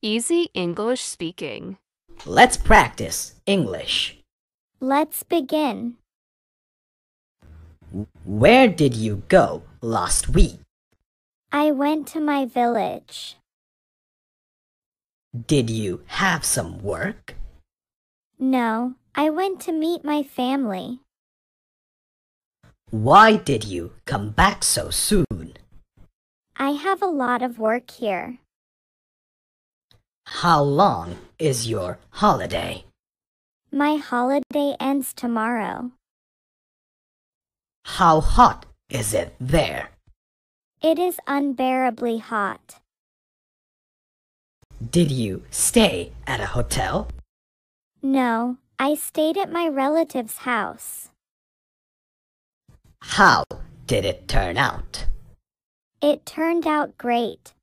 Easy English speaking. Let's practice English. Let's begin. Where did you go last week? I went to my village. Did you have some work? No, I went to meet my family. Why did you come back so soon? I have a lot of work here. How long is your holiday? My holiday ends tomorrow. How hot is it there? It is unbearably hot. Did you stay at a hotel? No, I stayed at my relative's house. How did it turn out? It turned out great.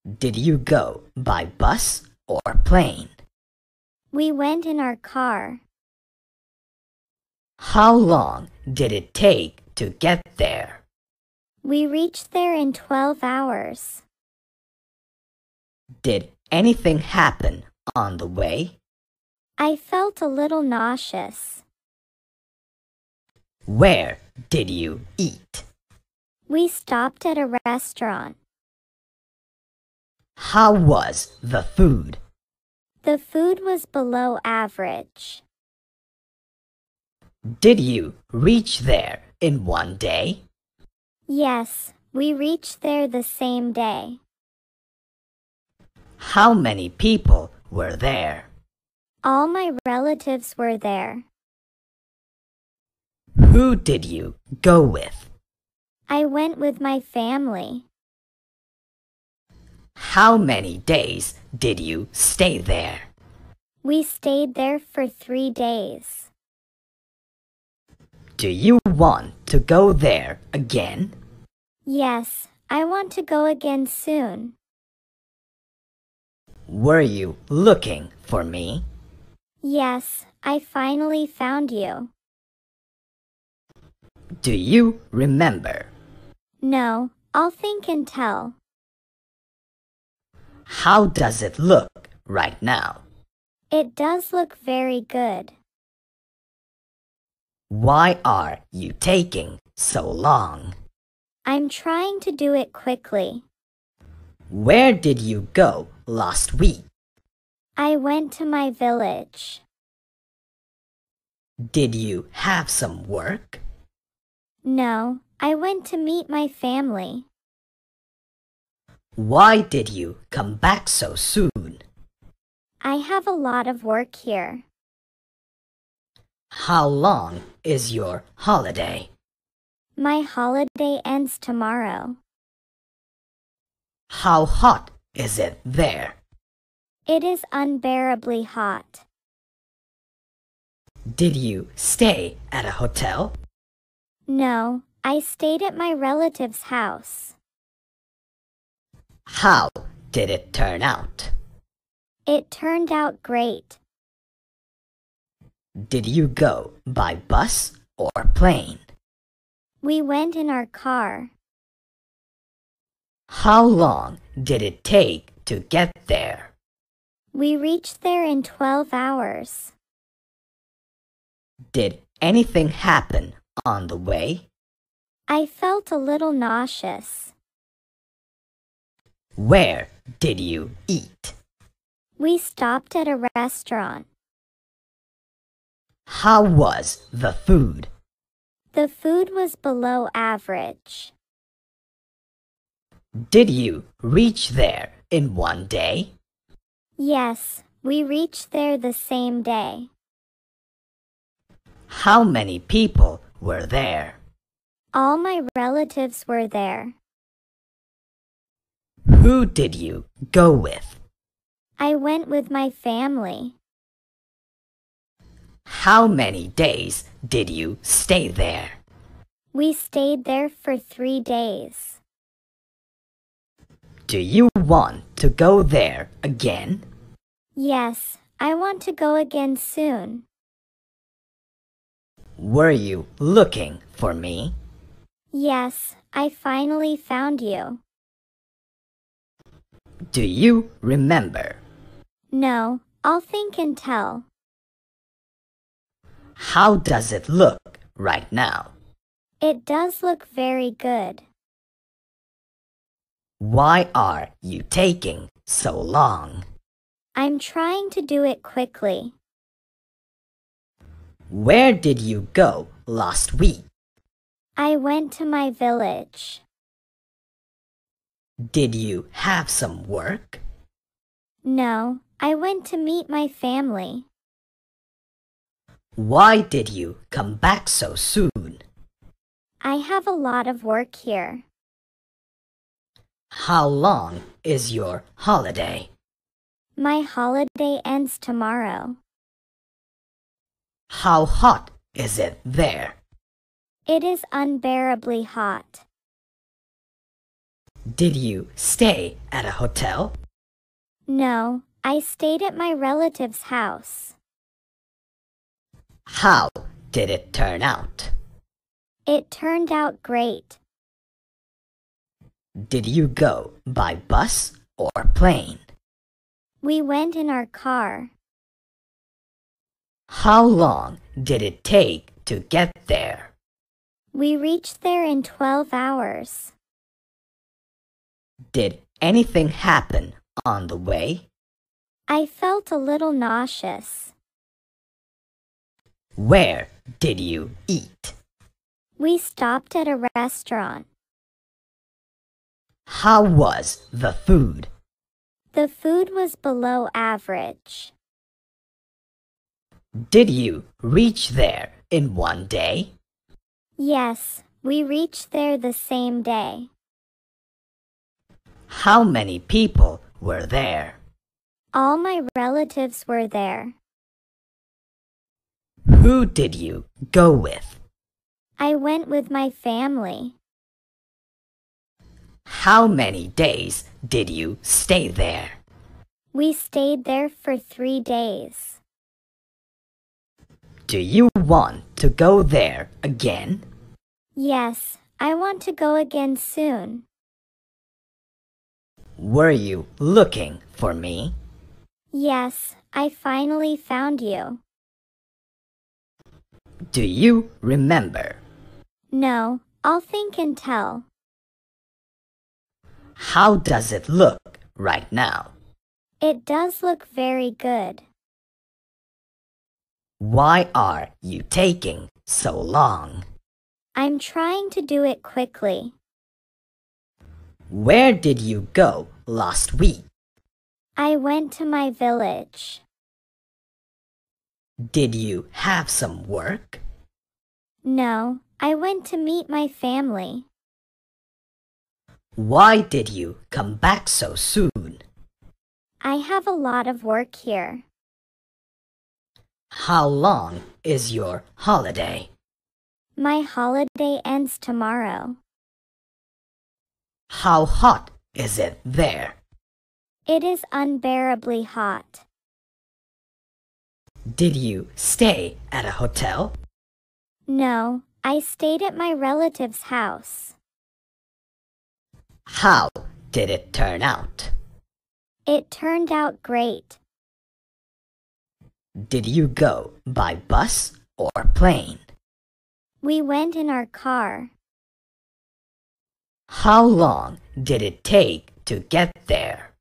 Did you go by bus or plane? We went in our car. How long did it take to get there? We reached there in 12 hours. Did anything happen on the way? I felt a little nauseous. Where did you eat? We stopped at a restaurant. How was the food? The food was below average. Did you reach there in one day? Yes, we reached there the same day. How many people were there? All my relatives were there. Who did you go with? I went with my family. How many days did you stay there? We stayed there for 3 days. Do you want to go there again? Yes, I want to go again soon. Were you looking for me? Yes, I finally found you. Do you remember? No, I'll think and tell. How does it look right now? It does look very good. Why are you taking so long? I'm trying to do it quickly. Where did you go last week? I went to my village. Did you have some work? No, I went to meet my family. Why did you come back so soon? I have a lot of work here. How long is your holiday? My holiday ends tomorrow. How hot is it there? It is unbearably hot. Did you stay at a hotel? No, I stayed at my relative's house. How did it turn out? It turned out great. Did you go by bus or plane? We went in our car. How long did it take to get there? We reached there in 12 hours. Did anything happen on the way? I felt a little nauseous. Where did you eat? We stopped at a restaurant. How was the food? The food was below average. Did you reach there in one day? Yes, we reached there the same day. How many people were there? All my relatives were there. Who did you go with? I went with my family. How many days did you stay there? We stayed there for 3 days. Do you want to go there again? Yes, I want to go again soon. Were you looking for me? Yes, I finally found you. Do you remember? No, I'll think and tell. How does it look right now? It does look very good. Why are you taking so long? I'm trying to do it quickly. Where did you go last week? I went to my village. Did you have some work? No, I went to meet my family. Why did you come back so soon? I have a lot of work here. How long is your holiday? My holiday ends tomorrow. How hot is it there? It is unbearably hot. Did you stay at a hotel? No, I stayed at my relative's house. How did it turn out? It turned out great. Did you go by bus or plane? We went in our car. How long did it take to get there? We reached there in 12 hours. Did anything happen on the way? I felt a little nauseous. Where did you eat? We stopped at a restaurant. How was the food? The food was below average. Did you reach there in one day? Yes, we reached there the same day. How many people were there? All my relatives were there. Who did you go with? I went with my family. How many days did you stay there? We stayed there for 3 days. Do you want to go there again? Yes, I want to go again soon. Were you looking for me? Yes, I finally found you. Do you remember? No, I'll think and tell. How does it look right now? It does look very good. Why are you taking so long? I'm trying to do it quickly. Where did you go last week? I went to my village. Did you have some work? No, I went to meet my family. Why did you come back so soon? I have a lot of work here. How long is your holiday? My holiday ends tomorrow. How hot is it there? It is unbearably hot. Did you stay at a hotel? No, I stayed at my relative's house. How did it turn out? It turned out great. Did you go by bus or plane? We went in our car. How long did it take to get there?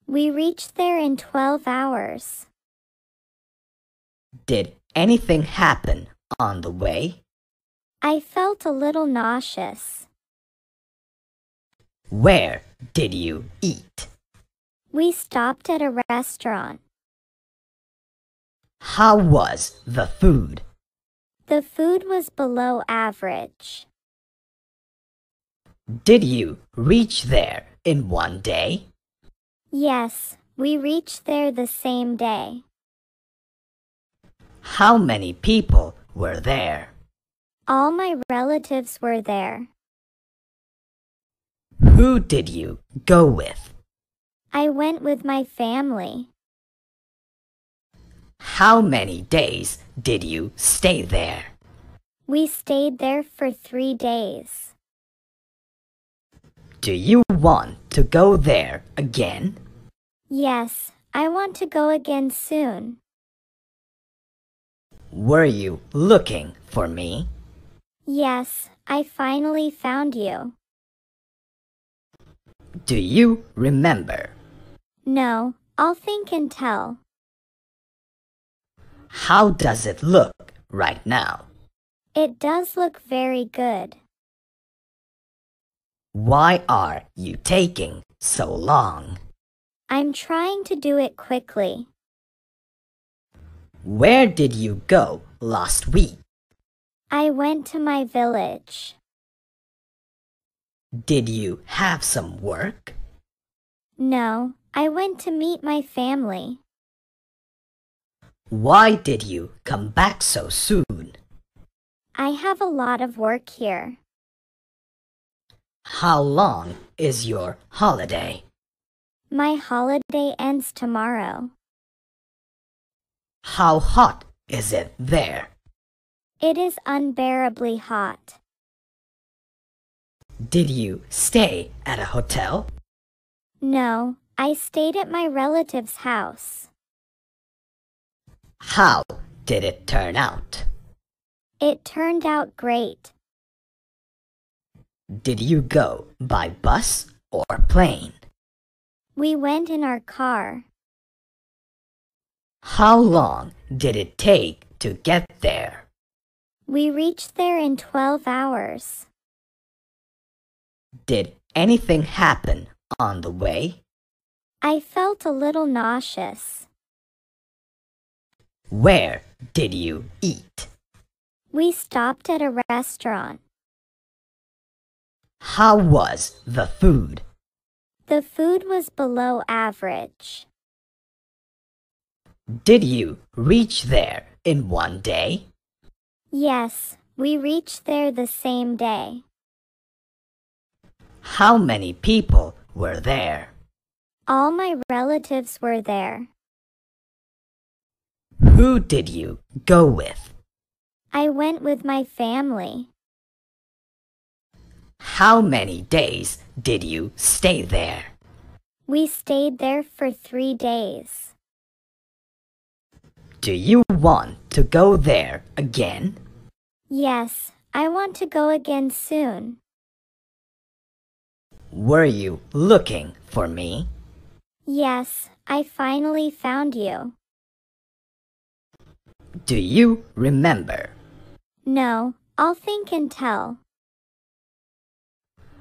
We reached there in 12 hours. Did anything happen on the way? I felt a little nauseous. Where did you eat? We stopped at a restaurant. How was the food? The food was below average. Did you reach there in one day? Yes, we reached there the same day. How many people were there? All my relatives were there. Who did you go with? I went with my family. How many days did you stay there? We stayed there for 3 days. Do you want to go there again? Yes, I want to go again soon. Were you looking for me? Yes, I finally found you. Do you remember? No, I'll think and tell. How does it look right now? It does look very good. Why are you taking so long? I'm trying to do it quickly. Where did you go last week? I went to my village. Did you have some work? No, I went to meet my family. Why did you come back so soon? I have a lot of work here. How long is your holiday? My holiday ends tomorrow. How hot is it there? It is unbearably hot. Did you stay at a hotel? No, I stayed at my relative's house. How did it turn out? It turned out great. Did you go by bus or plane? We went in our car. How long did it take to get there? We reached there in 12 hours. Did anything happen on the way? I felt a little nauseous. Where did you eat? We stopped at a restaurant. How was the food? The food was below average. Did you reach there in one day? Yes, we reached there the same day. How many people were there? All my relatives were there. Who did you go with? I went with my family. How many days did you stay there? We stayed there for 3 days. Do you want to go there again? Yes, I want to go again soon. Were you looking for me? Yes, I finally found you. Do you remember? No, I'll think and tell.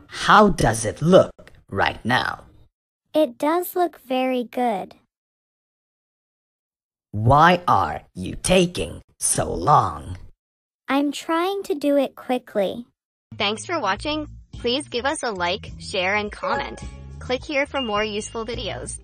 How does it look right now? It does look very good. Why are you taking so long? I'm trying to do it quickly. Thanks for watching. Please give us a like, share, and comment. Click here for more useful videos.